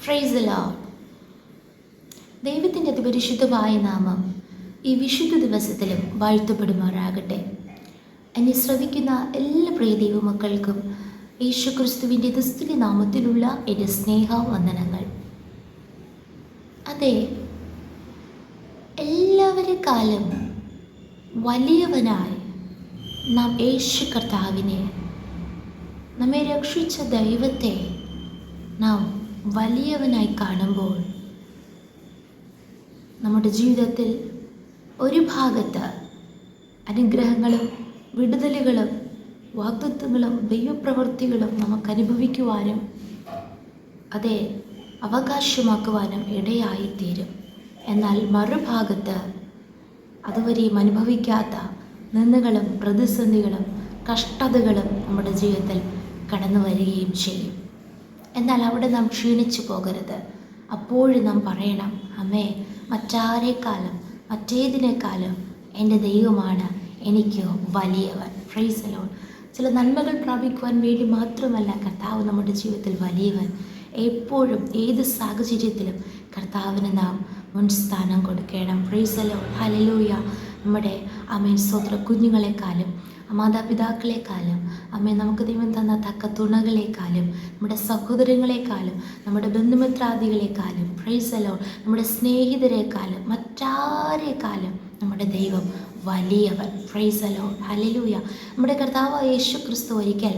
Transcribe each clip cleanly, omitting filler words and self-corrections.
Price the Lord. ദൈവത്തിൻ്റെ അതിപരിശുദ്ധമായ നാമം ഈ വിശുദ്ധ ദിവസത്തിലും വാഴ്ത്തപ്പെടുമാറാകട്ടെ. എന്നെ ശ്രവിക്കുന്ന എല്ലാ പ്രിയ ദൈവമക്കൾക്കും യേശു ക്രിസ്തുവിൻ്റെ നിസ്തുല്യ നാമത്തിലുള്ള എൻ്റെ സ്നേഹവന്ദനങ്ങൾ. അതെ, എല്ലാവരെക്കാളും വലിയവനായി നാം യേശു കർത്താവിനെ, നമ്മെ രക്ഷിച്ച ദൈവത്തെ നാം വലിയവനായി കാണുമ്പോൾ നമ്മുടെ ജീവിതത്തിൽ ഒരു ഭാഗത്ത് അനുഗ്രഹങ്ങളും വിടുതലുകളും വാഗ്ദത്തങ്ങളും ദൈവപ്രവൃത്തികളും നമുക്ക് അനുഭവിക്കുവാനും അതെ അവകാശമാക്കുവാനും ഇടയായിത്തീരും. എന്നാൽ മറുഭാഗത്ത് അതുവരെയും അനുഭവിക്കാത്ത നിന്ദകളും പ്രതിസന്ധികളും കഷ്ടതകളും നമ്മുടെ ജീവിതത്തിൽ കടന്നു വരികയും ചെയ്യും. എന്നാൽ അവിടെ നാം ക്ഷീണിച്ചു പോകരുത്. അപ്പോഴും നാം പറയണം, അമ്മേ, മറ്റേതിനേക്കാളും എൻ്റെ ദൈവമാണ് എനിക്ക് വലിയവൻ. Price the Lord. ചില നന്മകൾ പ്രാപിക്കുവാൻ വേണ്ടി മാത്രമല്ല കർത്താവ് നമ്മുടെ ജീവിതത്തിൽ വലിയവൻ. എപ്പോഴും ഏത് സാഹചര്യത്തിലും കർത്താവിന് നാം മുൻസ്ഥാനം കൊടുക്കണം. Price the lord. ഹല്ലേലൂയ. നമ്മുടെ സ്തോത്രം കുഞ്ഞുങ്ങളെക്കാളും മാതാപിതാക്കളെക്കാളും നമുക്ക് ദൈവം തന്ന തക്ക തുണകളെക്കാളും നമ്മുടെ സഹോദരങ്ങളെക്കാളും നമ്മുടെ ബന്ധുമിത്രാദികളെക്കാളും പ്രൈസ് ദി ലോർഡ് നമ്മുടെ സ്നേഹിതരെക്കാളും മറ്റാരെക്കാളും നമ്മുടെ ദൈവം വലിയവൻ. Price the lord. ഹല്ലേലൂയ. നമ്മുടെ കർത്താവ് യേശു ക്രിസ്തു ഒരിക്കൽ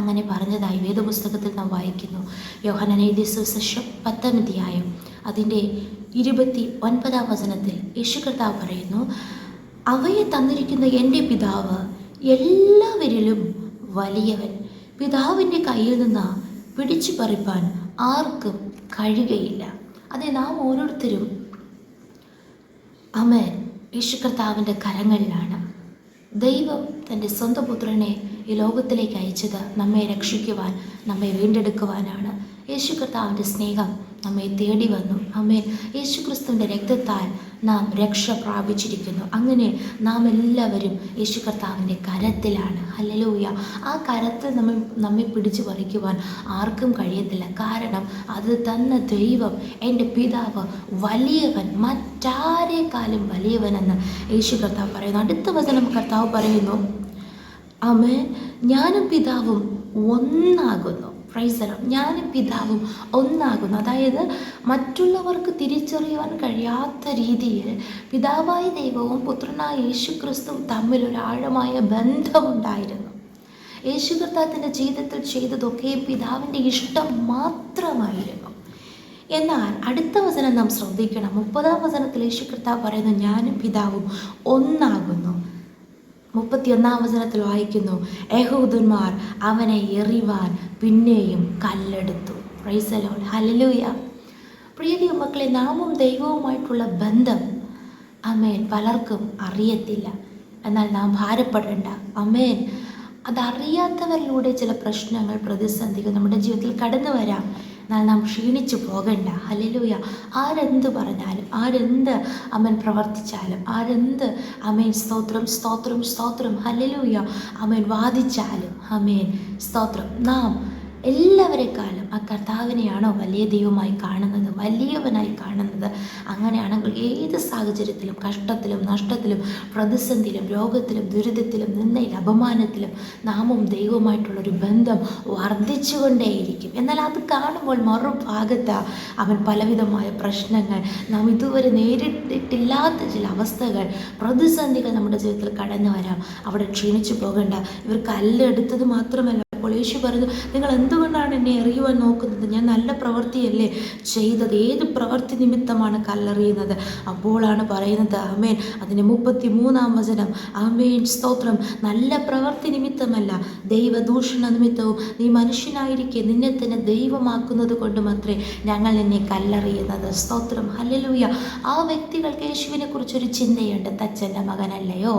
അങ്ങനെ പറഞ്ഞതായി വേദപുസ്തകത്തിൽ നാം വായിക്കുന്നു. യോഹന്നാൻ എഴുതിയ സുവിശേഷം 10-ാം അധ്യായം അതിൻ്റെ 29-ാം വചനത്തിൽ യേശു കർത്താവ് പറയുന്നു, അവയെ തന്നിരിക്കുന്ന എൻ്റെ പിതാവ് എല്ലാവരിലും വലിയവൻ. പിതാവിൻ്റെ കയ്യിൽ നിന്ന് പിടിച്ചു പറിപ്പാൻ ആർക്കും കഴിയുകയില്ല. അതെ, നാം ഓരോരുത്തരും യേശു കർത്താവിൻ്റെ കരങ്ങളിലാണ്. ദൈവം തൻ്റെ സ്വന്തം പുത്രനെ ഈ ലോകത്തിലേക്ക് അയച്ചത് നമ്മെ രക്ഷിക്കുവാൻ, നമ്മെ വീണ്ടെടുക്കുവാനാണ്. യേശു കർത്താവിൻ്റെ സ്നേഹം നമ്മെ തേടി വന്നു. യേശു ക്രിസ്തുവിൻ്റെ രക്തത്താൽ നാം രക്ഷ പ്രാപിച്ചിരിക്കുന്നു. അങ്ങനെ നാം എല്ലാവരും യേശു കർത്താവിൻ്റെ കരത്തിലാണ്. ഹല്ലേലൂയ. ആ കരത്തിൽ നമ്മെ പിടിച്ചു പറിക്കുവാൻ ആർക്കും കഴിയത്തില്ല. കാരണം അത് തന്ന ദൈവം, എൻ്റെ പിതാവ് വലിയവൻ, മറ്റാരെക്കാളും വലിയവനെന്ന് യേശു കർത്താവ് പറയുന്നു. അടുത്ത വചനം കർത്താവ് പറയുന്നു, ഞാനും പിതാവും ഒന്നാകുന്നു. Price the Lord. ഞാനും പിതാവും ഒന്നാകുന്നു. അതായത് മറ്റുള്ളവർക്ക് തിരിച്ചറിയുവാൻ കഴിയാത്ത രീതിയിൽ പിതാവായ ദൈവവും പുത്രനായ യേശു ക്രിസ്തുവും തമ്മിലൊരു ആഴമായ ബന്ധമുണ്ടായിരുന്നു. യേശു കർത്താവിൻ്റെ ജീവിതത്തിൽ ചെയ്തതൊക്കെ പിതാവിൻ്റെ ഇഷ്ടം മാത്രമായിരുന്നു. എന്നാൽ അടുത്ത വചനം നാം ശ്രദ്ധിക്കണം. 30-ാം വചനത്തിൽ യേശു കർത്താവ് പറയുന്നു, ഞാനും പിതാവും ഒന്നാകുന്നു. 31-ാം വചനത്തിൽ വായിക്കുന്നു, യഹൂദന്മാർ അവനെ എറിവാൻ പിന്നെയും കല്ലെടുത്തു. Praise the lord. ഹല്ലേലൂയ. പ്രിയ ദൈവമക്കളെ, നാമും ദൈവവുമായിട്ടുള്ള ബന്ധം പലർക്കും അറിയത്തില്ല. എന്നാൽ നാം ഭാരപ്പെടേണ്ട. അതറിയാത്തവരിലൂടെ ചില പ്രശ്നങ്ങൾ, പ്രതിസന്ധികൾ നമ്മുടെ ജീവിതത്തിൽ കടന്നു വരാം. എന്നാൽ നാം ക്ഷീണിച്ചു പോകണ്ട. ഹല്ലേലൂയ. ആരെന്ത് പറഞ്ഞാലും, ആരെന്ത് പ്രവർത്തിച്ചാലും, ആരെന്ത് സ്തോത്രം സ്തോത്രം സ്തോത്രം ഹല്ലേലൂയ വാദിച്ചാലും സ്തോത്രം, നാം എല്ലാവരെക്കാളും ആ കർത്താവിനെയാണോ വലിയ ദൈവമായി കാണുന്നത്, വലിയവനായി കാണുന്നത്? അങ്ങനെയാണെങ്കിൽ ഏത് സാഹചര്യത്തിലും, കഷ്ടത്തിലും നഷ്ടത്തിലും പ്രതിസന്ധിയിലും രോഗത്തിലും ദുരിതത്തിലും നിന്നയിലും അപമാനത്തിലും നാമും ദൈവവുമായിട്ടുള്ളൊരു ബന്ധം വർദ്ധിച്ചുകൊണ്ടേയിരിക്കും. എന്നാൽ അത് കാണുമ്പോൾ മറുഭാഗത്ത് പലവിധമായ പ്രശ്നങ്ങൾ, നാം ഇതുവരെ നേരിട്ടിട്ടില്ലാത്ത ചില അവസ്ഥകൾ, പ്രതിസന്ധികൾ നമ്മുടെ ജീവിതത്തിൽ കടന്നു വരാം. അവിടെ ക്ഷീണിച്ചു പോകണ്ട. ഇവർ കല്ലെടുത്തത് മാത്രമല്ല, യേശു പറഞ്ഞു, നിങ്ങൾ എന്തുകൊണ്ടാണ് എന്നെ എറിയുവാൻ നോക്കുന്നത്? ഞാൻ നല്ല പ്രവൃത്തിയല്ലേ ചെയ്തത്? ഏത് പ്രവൃത്തി നിമിത്തമാണ് കല്ലെറിയുന്നത്? അപ്പോഴാണ് പറയുന്നത് അതിൻ്റെ 33-ാം വചനം, സ്തോത്രം, നല്ല പ്രവൃത്തി നിമിത്തമല്ല, ദൈവദൂഷണ നിമിത്തവും നീ മനുഷ്യനായിരിക്കെ നിന്നെ തന്നെ ദൈവമാക്കുന്നത് കൊണ്ട് മാത്രമേ ഞങ്ങൾ എന്നെ കല്ലെറിയുന്നത്. സ്തോത്രം. ഹല്ലേലൂയ. ആ വ്യക്തികൾക്ക് യേശുവിനെ കുറിച്ചൊരു ചിന്തയുണ്ട്. തച്ചൻ്റെ മകനല്ലയോ?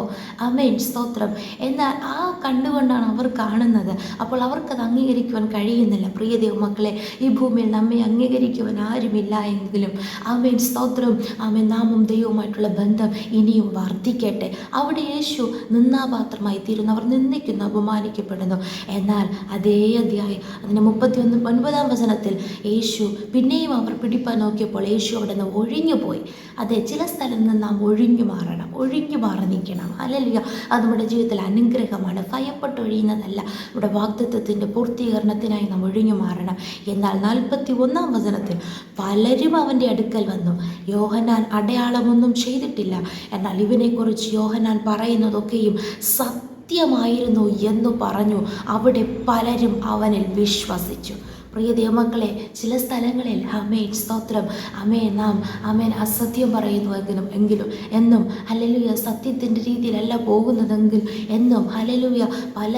സ്തോത്രം. എന്നാൽ ആ കണ്ടുകൊണ്ടാണ് അവർ കാണുന്നത്. അപ്പോൾ അവർക്കത് അംഗീകരിക്കുവാൻ കഴിയുന്നില്ല. പ്രിയ ദൈവമക്കളെ, ഈ ഭൂമിയിൽ നമ്മെ അംഗീകരിക്കുവാൻ ആരുമില്ല എങ്കിലും ആമേൻ സ്തോത്രം, ആമേൻ നാമും ദൈവവുമായിട്ടുള്ള ബന്ധം ഇനിയും വർദ്ധിക്കട്ടെ. അവിടെ യേശു നിന്നാപാത്രമായി തീരുന്നു. അവർ നിന്ദിക്കുന്നു, അപമാനിക്കപ്പെടുന്നു. എന്നാൽ അതേ അധ്യായം അതിൻ്റെ 39 വചനത്തിൽ യേശു പിന്നെയും അവർ പിടിപ്പാൻ നോക്കിയപ്പോൾ യേശു അവിടെ നിന്ന് ഒഴിഞ്ഞുപോയി. അതെ, ചില സ്ഥലത്ത് നിന്ന് നാം ഒഴിഞ്ഞു മാറണം, ഒഴിഞ്ഞു മാറി നിൽക്കണം. ഹല്ലേലൂയ. അത് നമ്മുടെ ജീവിതത്തിൽ അനുഗ്രഹമാണ്. ഭയപ്പെട്ടൊഴിയുന്നതല്ല. ഇവിടെ വാഗ്ദത്തത്തിൻ്റെ പൂർത്തീകരണത്തിനായി നാം ഒഴിഞ്ഞു മാറണം. എന്നാൽ 41 വചനത്തിൽ പലരും അവൻ്റെ അടുക്കൽ വന്നു. യോഹന്നാൻ അടയാളമൊന്നും ചെയ്തിട്ടില്ല, എന്നാൽ ഇവനെക്കുറിച്ച് യോഹന്നാൻ പറയുന്നതൊക്കെയും സത്യമായിരുന്നു എന്ന് പറഞ്ഞു. അവിടെ പലരും അവനിൽ വിശ്വസിച്ചു. പ്രിയ ദൈവമക്കളെ, ചില സ്ഥലങ്ങളിൽ ആമേൻ സ്തോത്രം, നാം അസത്യം പറയുന്നുവെങ്കിലും എന്നും ഹല്ലേലൂയ സത്യത്തിൻ്റെ രീതിയിലല്ല പോകുന്നതെങ്കിൽ എന്നും ഹല്ലേലൂയ പല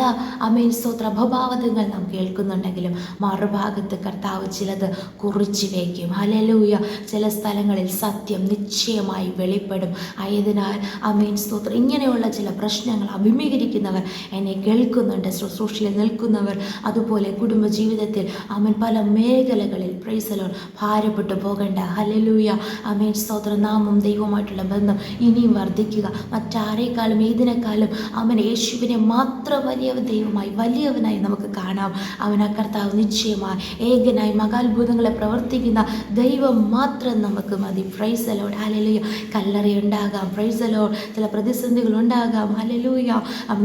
സ്തോത്ര അപവാദങ്ങൾ നാം കേൾക്കുന്നുണ്ടെങ്കിലും മറുഭാഗത്ത് കർത്താവ് ചിലത് കുറിച്ച് വയ്ക്കും. ഹല്ലേലൂയ. ചില സ്ഥലങ്ങളിൽ സത്യം നിശ്ചയമായി വെളിപ്പെടും. ആയതിനാൽ സ്തോത്രം, ഇങ്ങനെയുള്ള ചില പ്രശ്നങ്ങൾ അഭിമുഖീകരിക്കുന്നവർ, എന്നെ കേൾക്കുന്നുണ്ട്, ശുശ്രൂഷയിൽ നിൽക്കുന്നവർ, അതുപോലെ കുടുംബജീവിതത്തിൽ പല മേഖലകളിൽ പ്രൈസ് ലോർഡ് ഭാരപ്പെട്ടു പോകണ്ട. ഹല്ലേലൂയ. സ്തോത്രം, നാമും ദൈവവുമായിട്ടുള്ള ബന്ധം ഇനിയും വർദ്ധിക്കുക. മറ്റാരേക്കാളും ഏതിനേക്കാളും യേശുവിനെ മാത്രം വലിയവനായി നമുക്ക് കാണാം. ആ കർത്താവ് നിശ്ചയമായി ഏകനായി മഹാത്ഭുതങ്ങളെ പ്രവർത്തിക്കുന്ന ദൈവം മാത്രം നമുക്ക് മതി. Praise Lord. ഹല്ലേലൂയ. കല്ലറി ഉണ്ടാകാം, പ്രൈസ് ലോർഡ്, ചില പ്രതിസന്ധികൾ ഉണ്ടാകാം. ഹല്ലേലൂയ.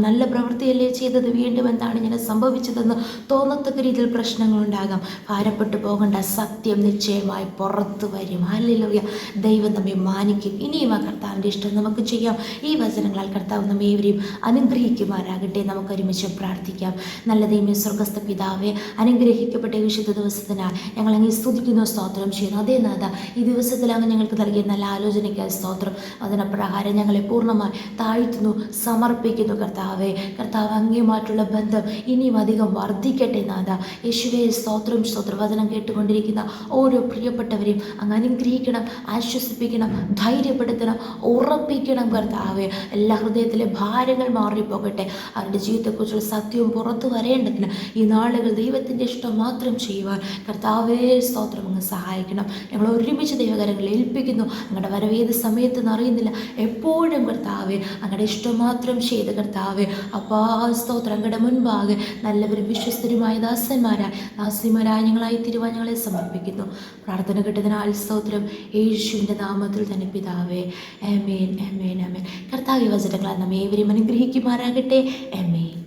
നല്ല പ്രവൃത്തിയല്ലേ ചെയ്തത്, വീണ്ടും എന്താണ് ഇങ്ങനെ സംഭവിച്ചതെന്ന് തോന്നത്തക്ക രീതിയിൽ പ്രശ്നങ്ങളുണ്ടാകാം. ഭാരപ്പെട്ടു പോകേണ്ട, സത്യം നിശ്ചയമായി പുറത്തു വരും. ഹല്ലേലൂയ. ദൈവം നമ്മെ മാനിക്കും. ഇനിയും ആ കർത്താവിൻ്റെ ഇഷ്ടം നമുക്ക് ചെയ്യാം. ഈ വചനങ്ങളാൽ കർത്താവ് നമ്മെ ഏവരെയും അനുഗ്രഹിക്കുമാറാകട്ടെ. നമുക്ക് ഒരുമിച്ച് പ്രാർത്ഥിക്കാം. നല്ല ദൈവമേ, സ്വർഗ്ഗസ്ഥ പിതാവേ, അനുഗ്രഹിക്കപ്പെട്ട വിശുദ്ധ ദിവസത്തിനാൽ ഞങ്ങൾ അങ്ങ് സ്തുതിക്കുന്നു, സ്തോത്രം ചെയ്യുന്നു. അതേ നാഥ, ഈ ദിവസത്തിൽ അങ്ങ് ഞങ്ങൾക്ക് നൽകിയ നല്ല ആലോചനയ്ക്കായി സ്തോത്രം. അതിനപ്രകാരം ഞങ്ങളെ പൂർണ്ണമായി താഴ്ത്തുന്നു, സമർപ്പിക്കുന്നു. കർത്താവ് അങ്ങയുമായിട്ടുള്ള ബന്ധം ഇനിയും അധികം വർദ്ധിക്കട്ടെ നാഥ. യേശുവേ സ്തോത്രം. വചനം കേട്ടുകൊണ്ടിരിക്കുന്ന ഓരോ പ്രിയപ്പെട്ടവരെയും അങ്ങ് അനുഗ്രഹിക്കണം, ആശ്വസിപ്പിക്കണം, ധൈര്യപ്പെടുത്തണം, ഉറപ്പിക്കണം. കർത്താവേ, എല്ലാ ഹൃദയത്തിലെ ഭാരങ്ങൾ മാറിപ്പോകട്ടെ. അവരുടെ ജീവിതത്തെക്കുറിച്ചുള്ള സത്യവും പുറത്തു വരേണ്ടതിന് ഈ നാളുകൾ ദൈവത്തിൻ്റെ ഇഷ്ടം മാത്രം ചെയ്യുവാൻ കർത്താവേ സ്തോത്രം അങ്ങ് സഹായിക്കണം. ഞങ്ങൾ ഒരുമിച്ച് ദൈവകരങ്ങളിൽ ഏൽപ്പിക്കുന്നു. അങ്ങയുടെ വരവേത് സമയത്തെന്ന് അറിയുന്നില്ല, എപ്പോഴും കർത്താവേ അങ്ങയുടെ ഇഷ്ടം മാത്രം ചെയ്ത് കർത്താവേ അപ്പാ സ്തോത്രം അങ്ങയുടെ മുൻപാകെ നല്ലവരും വിശ്വസ്തരുമായ ദാസിമാരായ ഞങ്ങളായി തിരുവാൻ ഞങ്ങളെ സമർപ്പിക്കുന്നു. പ്രാർത്ഥന കേട്ടതിനാൽ സ്തോത്രം, യേശുവിൻ്റെ നാമത്തിൽ തന്നെ പിതാവേ. ആമേൻ, ആമേൻ, ആമേൻ. കർത്താവ് വചനങ്ങളാൽ നമ്മെ ഏവരെയും അനുഗ്രഹിക്കുമാറാകട്ടെ. ആമേൻ.